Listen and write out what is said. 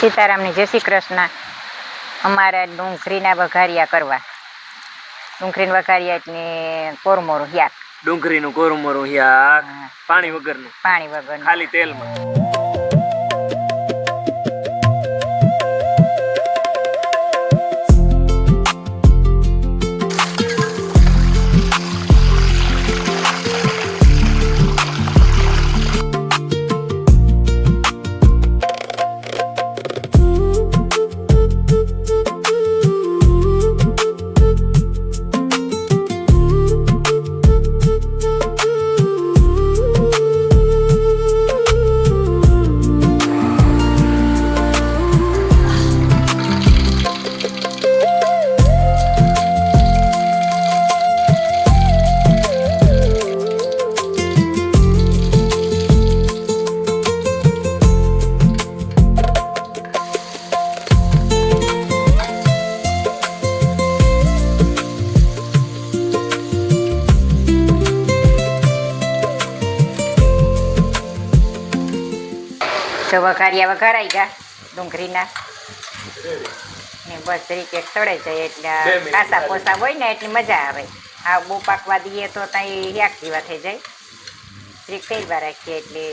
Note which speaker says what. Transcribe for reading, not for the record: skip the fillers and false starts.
Speaker 1: સીતારામની જય શ્રી કૃષ્ણ. અમારે ડુંગળીના વઘારિયા કરવા. ડુંગળીના વઘારિયા એટલે કોરમોરું શાક.
Speaker 2: ડુંગળીનું કોરમોરું શાક, પાણી વગરનું.
Speaker 1: પાણી વગરનું,
Speaker 2: ખાલી તેલમાં.
Speaker 1: તો વઘારિયા વઘારાઈ ગયા ડુંગળીના ને બસ તરીકે તળે જાય એટલે કાસા પોસા હોય ને એટલી મજા આવે. આ બહુ પાકવા દઈએ તો ત્યાં શાક જેવા થઈ જાય. તરીક કઈ વાર રાખીએ એટલે